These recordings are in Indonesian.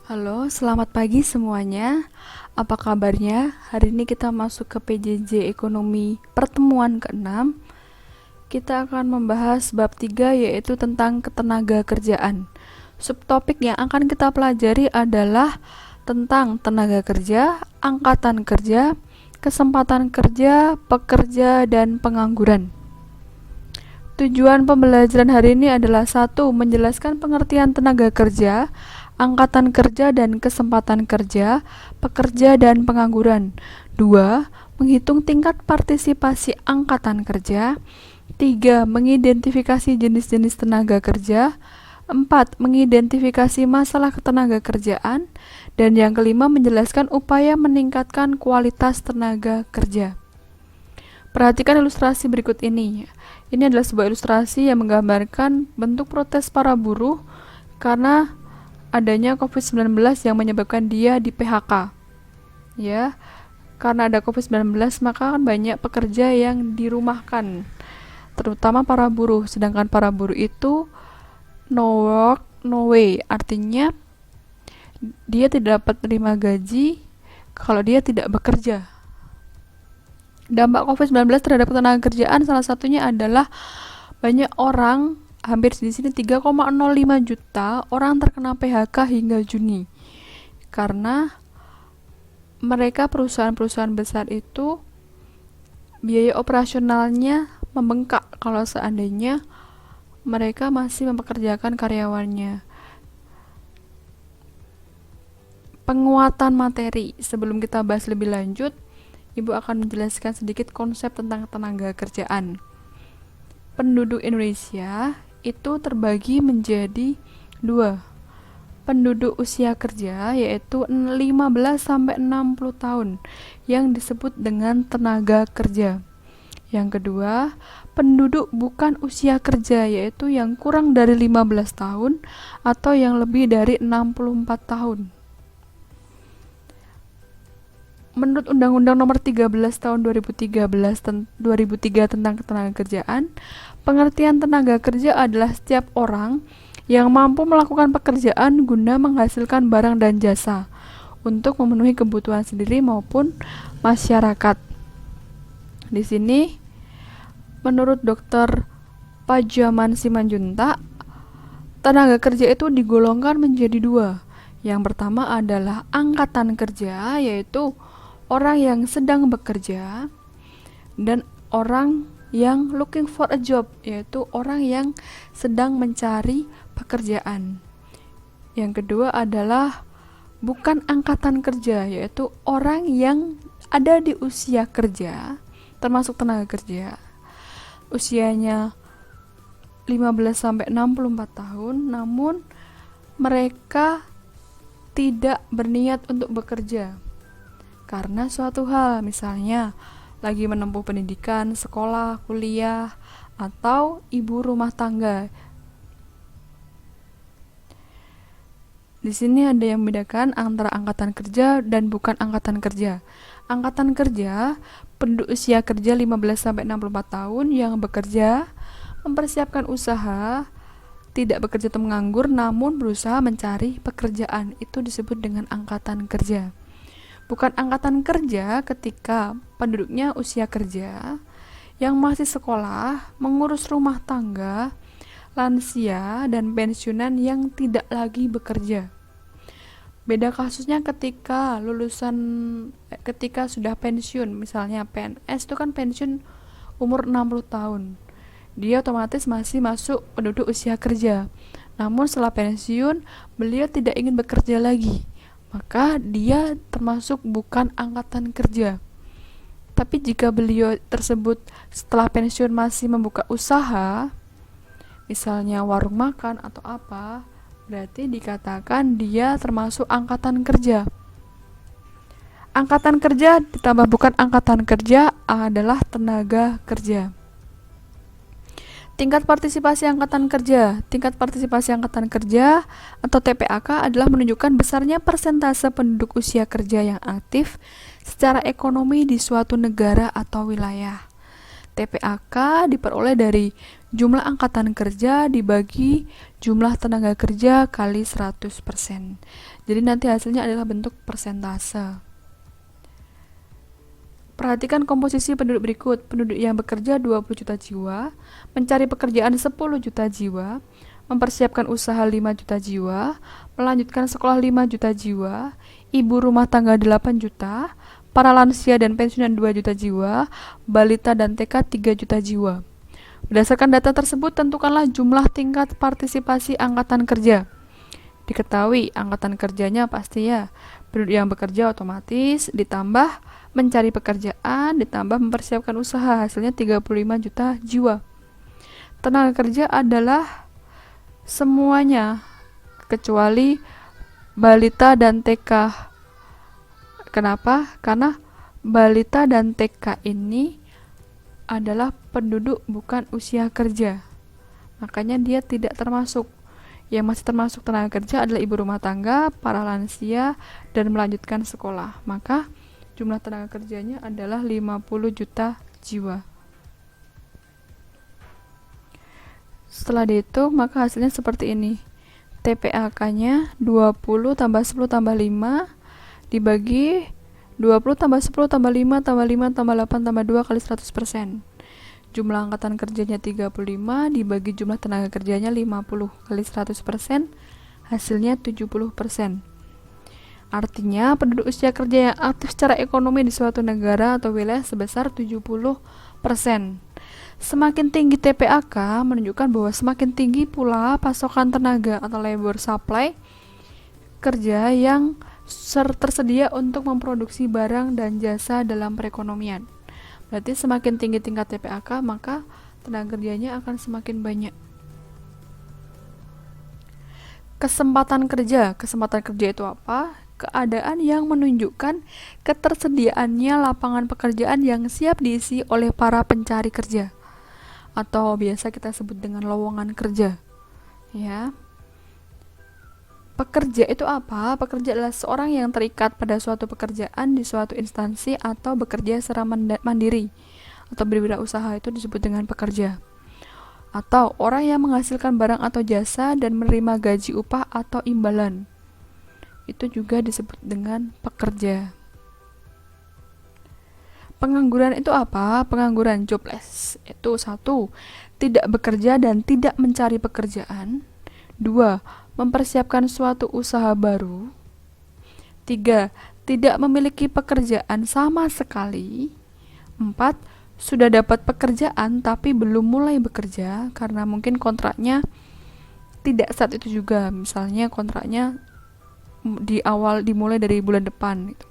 Halo, selamat pagi semuanya. Apa kabarnya? Hari ini kita masuk ke PJJ Ekonomi pertemuan ke-6. Kita akan membahas bab 3 yaitu tentang ketenaga kerjaan. Subtopik yang akan kita pelajari adalah tentang tenaga kerja, angkatan kerja, kesempatan kerja, pekerja, dan pengangguran. Tujuan pembelajaran hari ini adalah 1. Menjelaskan pengertian tenaga kerja, angkatan kerja dan kesempatan kerja, pekerja dan pengangguran. 2. Menghitung tingkat partisipasi angkatan kerja. 3. Mengidentifikasi jenis-jenis tenaga kerja. 4. Mengidentifikasi masalah ketenaga kerjaan. Dan yang kelima, menjelaskan upaya meningkatkan kualitas tenaga kerja. Perhatikan ilustrasi berikut ini. Ini adalah sebuah ilustrasi yang menggambarkan bentuk protes para buruh karena adanya COVID-19 yang menyebabkan dia di PHK. Ya, karena ada COVID-19 maka kan banyak pekerja yang dirumahkan, terutama para buruh. Sedangkan para buruh itu no work, no way. Artinya dia tidak dapat terima gaji kalau dia tidak bekerja. Dampak COVID-19 terhadap ketenaga kerjaan salah satunya adalah banyak orang, hampir di sini 3,05 juta orang terkena PHK hingga Juni. Karena mereka perusahaan-perusahaan besar itu biaya operasionalnya membengkak kalau seandainya mereka masih mempekerjakan karyawannya. Penguatan materi. Sebelum kita bahas lebih lanjut, Ibu akan menjelaskan sedikit konsep tentang tenaga kerjaan. Penduduk Indonesia itu terbagi menjadi 2. Penduduk usia kerja yaitu 15-60 tahun yang disebut dengan tenaga kerja. Yang kedua, penduduk bukan usia kerja yaitu yang kurang dari 15 tahun atau yang lebih dari 64 tahun. Menurut Undang-Undang Nomor 13 Tahun 2003 tentang Ketenagakerjaan, pengertian tenaga kerja adalah setiap orang yang mampu melakukan pekerjaan guna menghasilkan barang dan jasa untuk memenuhi kebutuhan sendiri maupun masyarakat. Di sini, menurut Dr. Pajaman Simanjuntak, tenaga kerja itu digolongkan menjadi 2. Yang pertama adalah angkatan kerja, yaitu orang yang sedang bekerja, dan orang yang looking for a job, yaitu orang yang sedang mencari pekerjaan. Yang kedua adalah bukan angkatan kerja, yaitu orang yang ada di usia kerja, termasuk tenaga kerja. Usianya 15-64 tahun, namun mereka tidak berniat untuk bekerja karena suatu hal, misalnya lagi menempuh pendidikan, sekolah, kuliah, atau ibu rumah tangga. Di sini ada yang membedakan antara angkatan kerja dan bukan angkatan kerja. Angkatan kerja, penduduk usia kerja 15-64 tahun yang bekerja, mempersiapkan usaha, tidak bekerja atau menganggur namun berusaha mencari pekerjaan. Itu disebut dengan angkatan kerja. Bukan angkatan kerja ketika penduduknya usia kerja, yang masih sekolah, mengurus rumah tangga, lansia, dan pensiunan yang tidak lagi bekerja. Beda kasusnya ketika sudah pensiun, misalnya PNS itu kan pensiun umur 60 tahun. Dia otomatis masih masuk penduduk usia kerja. Namun setelah pensiun, beliau tidak ingin bekerja lagi. Maka dia termasuk bukan angkatan kerja. Tapi jika beliau tersebut setelah pensiun masih membuka usaha, misalnya warung makan atau apa, berarti dikatakan dia termasuk angkatan kerja. Angkatan kerja ditambah bukan angkatan kerja adalah tenaga kerja. Tingkat partisipasi angkatan kerja. Tingkat partisipasi angkatan kerja atau TPAK adalah menunjukkan besarnya persentase penduduk usia kerja yang aktif secara ekonomi di suatu negara atau wilayah. TPAK diperoleh dari Jumlah angkatan kerja dibagi jumlah tenaga kerja kali 100%. Jadi nanti hasilnya adalah bentuk persentase. Perhatikan komposisi penduduk berikut. Penduduk yang bekerja 20 juta jiwa, mencari pekerjaan 10 juta jiwa, mempersiapkan usaha 5 juta jiwa, melanjutkan sekolah 5 juta jiwa, ibu rumah tangga 8 juta, para lansia dan pensiunan 2 juta jiwa, balita dan TK 3 juta jiwa. Berdasarkan data tersebut, tentukanlah jumlah tingkat partisipasi angkatan kerja. Diketahui angkatan kerjanya pasti ya, penduduk yang bekerja otomatis ditambah mencari pekerjaan ditambah mempersiapkan usaha, hasilnya 35 juta jiwa. Tenaga kerja adalah semuanya kecuali balita dan TK. Kenapa? Karena balita dan TK ini adalah penduduk bukan usia kerja, makanya dia tidak termasuk. Yang masih termasuk tenaga kerja adalah ibu rumah tangga, para lansia, dan melanjutkan sekolah. Maka jumlah tenaga kerjanya adalah 50 juta jiwa. Setelah dihitung, maka hasilnya seperti ini. TPAK-nya 20 tambah 10 tambah 5 dibagi 20 tambah 10 tambah 5 tambah 5 tambah 8 tambah 2 kali 100%. Jumlah angkatan kerjanya 35 dibagi jumlah tenaga kerjanya 50 kali 100%, hasilnya 70%. Artinya penduduk usia kerja yang aktif secara ekonomi di suatu negara atau wilayah sebesar 70%. Semakin tinggi TPAK menunjukkan bahwa semakin tinggi pula pasokan tenaga atau labor supply kerja yang tersedia untuk memproduksi barang dan jasa dalam perekonomian. Berarti semakin tinggi tingkat TPAK, maka tenaga kerjanya akan semakin banyak. Kesempatan kerja. Kesempatan kerja itu apa? Keadaan yang menunjukkan ketersediaannya lapangan pekerjaan yang siap diisi oleh para pencari kerja, atau biasa kita sebut dengan lowongan kerja. Ya. Pekerja itu apa? Pekerja adalah seorang yang terikat pada suatu pekerjaan di suatu instansi atau bekerja secara mandiri atau berwirausaha, itu disebut dengan pekerja. Atau orang yang menghasilkan barang atau jasa dan menerima gaji upah atau imbalan, itu juga disebut dengan pekerja. Pengangguran itu apa? Pengangguran, jobless, itu 1. Tidak bekerja dan tidak mencari pekerjaan. 2. Mempersiapkan suatu usaha baru. 3. Tidak memiliki pekerjaan sama sekali. 4. Sudah dapat pekerjaan tapi belum mulai bekerja karena mungkin kontraknya tidak saat itu juga. Misalnya kontraknya dimulai dari bulan depan gitu.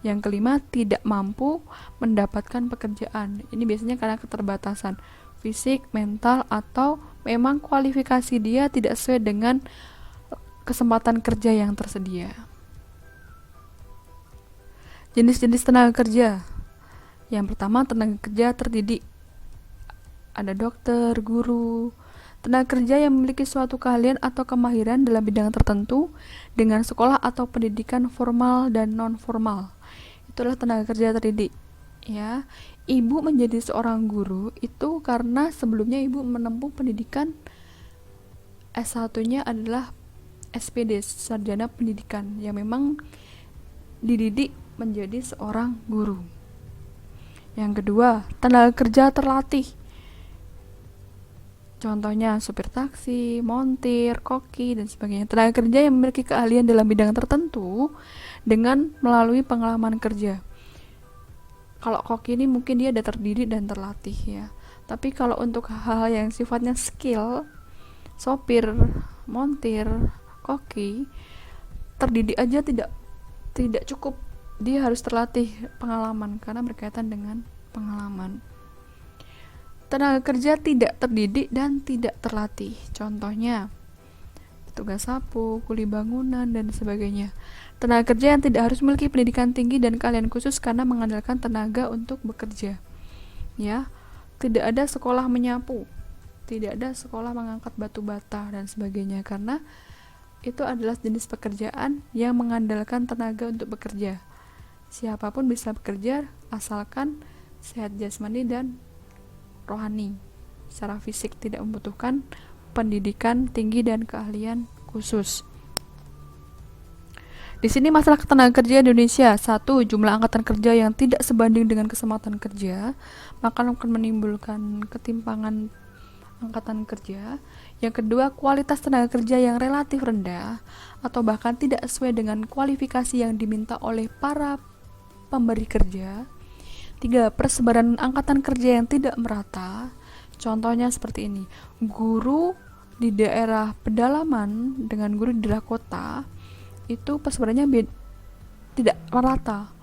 Yang kelima, tidak mampu mendapatkan pekerjaan. Ini biasanya karena keterbatasan fisik, mental, atau memang kualifikasi dia tidak sesuai dengan kesempatan kerja yang tersedia. Jenis-jenis tenaga kerja. Yang pertama, tenaga kerja terdidik. Ada dokter, guru. Tenaga kerja yang memiliki suatu keahlian atau kemahiran dalam bidang tertentu dengan sekolah atau pendidikan formal dan non-formal. Itulah tenaga kerja terdidik. Ya, ibu menjadi seorang guru itu karena sebelumnya ibu menempuh pendidikan S1-nya adalah SPD, sarjana pendidikan, yang memang dididik menjadi seorang guru. Yang kedua, tenaga kerja terlatih. Contohnya supir taksi, montir, koki, dan sebagainya. Tenaga kerja yang memiliki keahlian dalam bidang tertentu dengan melalui pengalaman kerja. Kalau koki ini mungkin dia sudah terdidik dan terlatih ya. Tapi kalau untuk hal-hal yang sifatnya skill, sopir, montir, koki, terdidik aja tidak cukup. Dia harus terlatih pengalaman karena berkaitan dengan pengalaman. Tenaga kerja tidak terdidik dan tidak terlatih. Contohnya petugas sapu, kuli bangunan, dan sebagainya. Tenaga kerja yang tidak harus memiliki pendidikan tinggi dan keahlian khusus karena mengandalkan tenaga untuk bekerja. Ya, tidak ada sekolah menyapu, tidak ada sekolah mengangkat batu bata dan sebagainya, karena itu adalah jenis pekerjaan yang mengandalkan tenaga untuk bekerja. Siapapun bisa bekerja asalkan sehat jasmani dan rohani. secara fisik, tidak membutuhkan pendidikan tinggi dan keahlian khusus. Di sini masalah ketenaga kerja Indonesia. 1. Jumlah angkatan kerja yang tidak sebanding dengan kesempatan kerja, maka akan menimbulkan ketimpangan angkatan kerja. Yang kedua, kualitas tenaga kerja yang relatif rendah atau bahkan tidak sesuai dengan kualifikasi yang diminta oleh para pemberi kerja. 3. Persebaran angkatan kerja yang tidak merata. Contohnya seperti ini. Guru di daerah pedalaman dengan guru di daerah kota itu persebarannya tidak merata.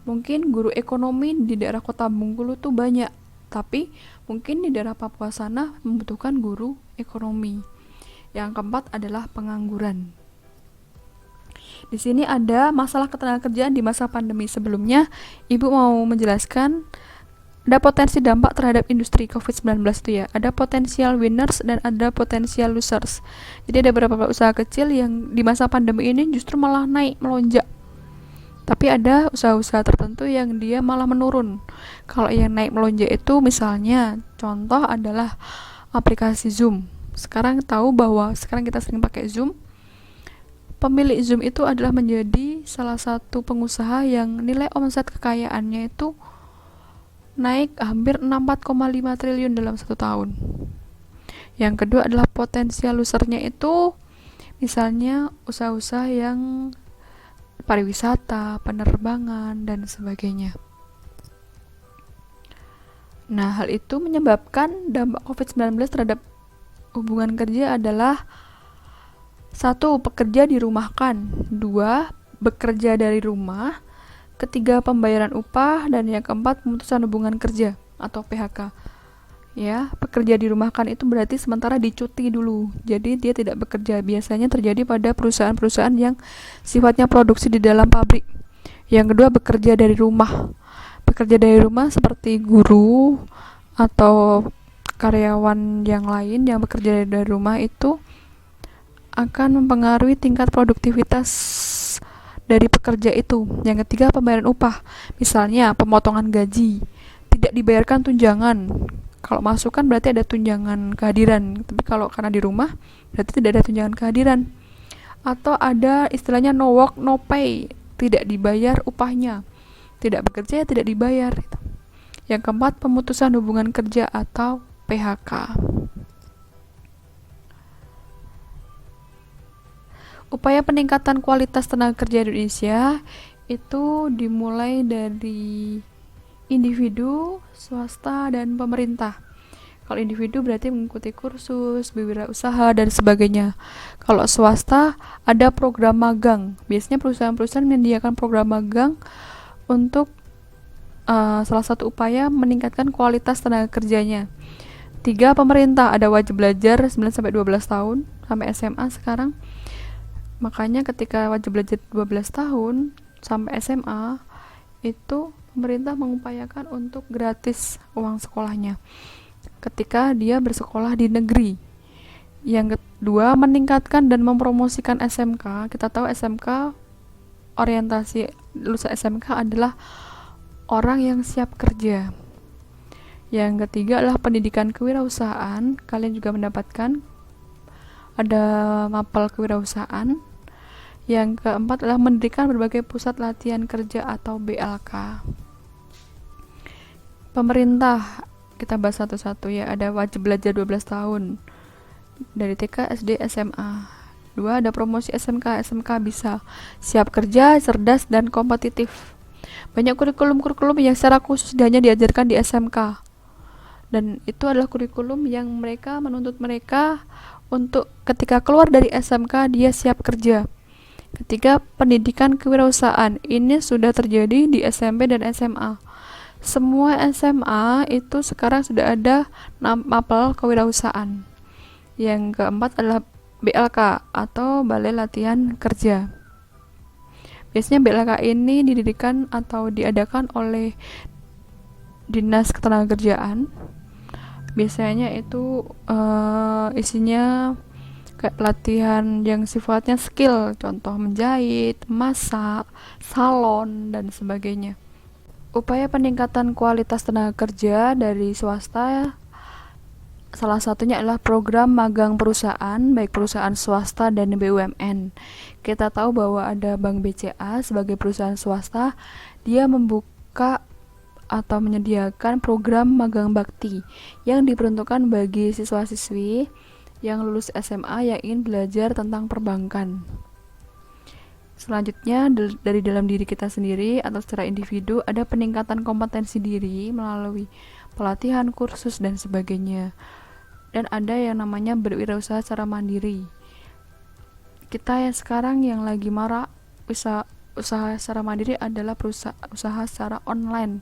Mungkin guru ekonomi di daerah kota Bengkulu tuh banyak, tapi mungkin di daerah Papua sana membutuhkan guru ekonomi. Yang keempat adalah pengangguran. Di sini ada masalah ketenagakerjaan di masa pandemi. Sebelumnya, Ibu mau menjelaskan ada potensi dampak terhadap industri COVID-19 itu ya. Ada potensial winners dan ada potensial losers. Jadi ada beberapa usaha kecil yang di masa pandemi ini justru malah naik, melonjak. Tapi ada usaha-usaha tertentu yang dia malah menurun. Kalau yang naik melonjak itu misalnya, contoh adalah aplikasi Zoom. Sekarang tahu bahwa sekarang kita sering pakai Zoom. Pemilik Zoom itu adalah menjadi salah satu pengusaha yang nilai omset kekayaannya itu naik hampir 64,5 triliun dalam 1 tahun. Yang kedua adalah potensial losernya itu misalnya usaha-usaha yang pariwisata, penerbangan, dan sebagainya. Nah, hal itu menyebabkan dampak COVID-19 terhadap hubungan kerja adalah 1. Pekerja dirumahkan. 2. Bekerja dari rumah. Ketiga, pembayaran upah. Dan yang keempat, pemutusan hubungan kerja atau PHK. Ya, pekerja dirumahkan itu berarti sementara dicuti dulu. Jadi dia tidak bekerja. Biasanya terjadi pada perusahaan-perusahaan yang sifatnya produksi di dalam pabrik. Yang kedua, bekerja dari rumah. Bekerja dari rumah seperti guru atau karyawan yang lain yang bekerja dari rumah itu akan mempengaruhi tingkat produktivitas dari pekerja itu. Yang ketiga, pembayaran upah. Misalnya, pemotongan gaji, tidak dibayarkan tunjangan. Kalau masuk kan berarti ada tunjangan kehadiran, tapi kalau karena di rumah berarti tidak ada tunjangan kehadiran. Atau ada istilahnya no work no pay, tidak dibayar upahnya. Tidak bekerja tidak dibayar. Yang keempat, pemutusan hubungan kerja atau PHK. Upaya peningkatan kualitas tenaga kerja Indonesia itu dimulai dari individu, swasta, dan pemerintah. Kalau individu berarti mengikuti kursus, berwirausaha, dan sebagainya. Kalau swasta ada program magang. Biasanya perusahaan-perusahaan menyediakan program magang untuk salah satu upaya meningkatkan kualitas tenaga kerjanya. 3. Pemerintah ada wajib belajar 9-12 tahun sampai SMA sekarang. Makanya ketika wajib belajar 12 tahun sampai SMA itu pemerintah mengupayakan untuk gratis uang sekolahnya ketika dia bersekolah di negeri. Yang kedua, meningkatkan dan mempromosikan SMK. Kita tahu SMK, orientasi lulusan SMK adalah orang yang siap kerja. Yang ketiga adalah pendidikan kewirausahaan. Kalian juga mendapatkan ada mapel kewirausahaan. Yang keempat adalah mendirikan berbagai pusat latihan kerja atau BLK. Pemerintah, kita bahas satu-satu ya. Ada wajib belajar 12 tahun dari TK, SD, SMA. 2. Ada promosi SMK. SMK bisa siap kerja, cerdas, dan kompetitif. Banyak kurikulum-kurikulum yang secara khusus hanya diajarkan di SMK. Dan itu adalah kurikulum yang mereka menuntut mereka untuk ketika keluar dari SMK dia siap kerja. Ketiga, pendidikan kewirausahaan. Ini sudah terjadi di SMP dan SMA. Semua SMA itu sekarang sudah ada mapel kewirausahaan. Yang keempat adalah BLK atau Balai Latihan Kerja. Biasanya BLK ini didirikan atau diadakan oleh Dinas Ketenagakerjaan. Biasanya itu isinya kayak pelatihan yang sifatnya skill, contoh menjahit, masak, salon, dan sebagainya. Upaya peningkatan kualitas tenaga kerja dari swasta Salah satunya adalah program magang perusahaan, baik perusahaan swasta dan BUMN. Kita tahu bahwa ada Bank BCA sebagai perusahaan swasta, dia membuka atau menyediakan program magang bakti yang diperuntukkan bagi siswa-siswi yang lulus SMA yang ingin belajar tentang perbankan. Selanjutnya, dari dalam diri kita sendiri atau secara individu, ada peningkatan kompetensi diri melalui pelatihan, kursus, dan sebagainya. Dan ada yang namanya berwirausaha secara mandiri. Kita yang sekarang yang lagi marak usaha secara mandiri adalah usaha secara online.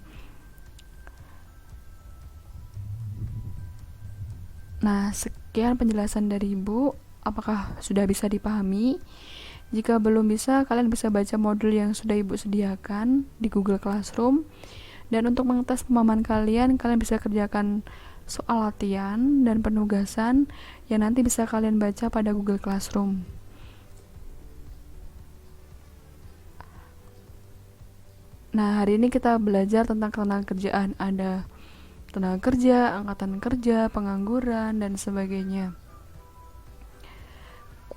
Nah, sekian penjelasan dari Ibu. Apakah sudah bisa dipahami? Jika belum bisa, kalian bisa baca modul yang sudah Ibu sediakan di Google Classroom. Dan untuk mengetes pemahaman kalian bisa kerjakan soal latihan dan penugasan yang nanti bisa kalian baca pada Google Classroom. Nah, hari ini kita belajar tentang ketenaga kerjaan. Ada tenaga kerja, angkatan kerja, pengangguran, dan sebagainya.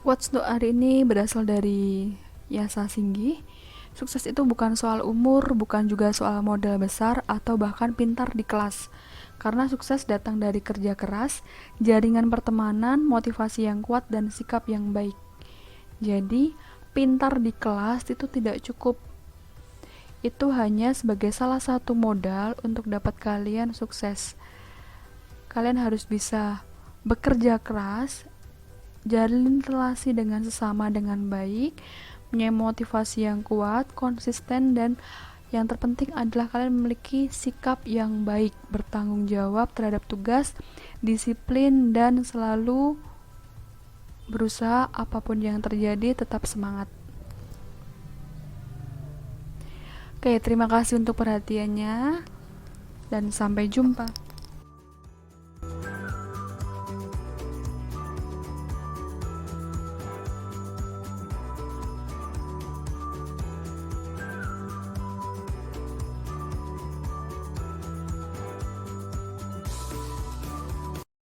Quotes untuk hari ini berasal dari Yasa Singgi. Sukses itu bukan soal umur, bukan juga soal modal besar, atau bahkan pintar di kelas. Karena sukses datang dari kerja keras, jaringan pertemanan, motivasi yang kuat, dan sikap yang baik. Jadi, pintar di kelas itu tidak cukup. Itu hanya sebagai salah satu modal untuk dapat kalian sukses. Kalian harus bisa bekerja keras, jalin relasi dengan sesama dengan baik, punya motivasi yang kuat, konsisten, dan yang terpenting adalah kalian memiliki sikap yang baik, bertanggung jawab terhadap tugas, disiplin, dan selalu berusaha apapun yang terjadi tetap semangat. Oke, terima kasih untuk perhatiannya dan sampai jumpa.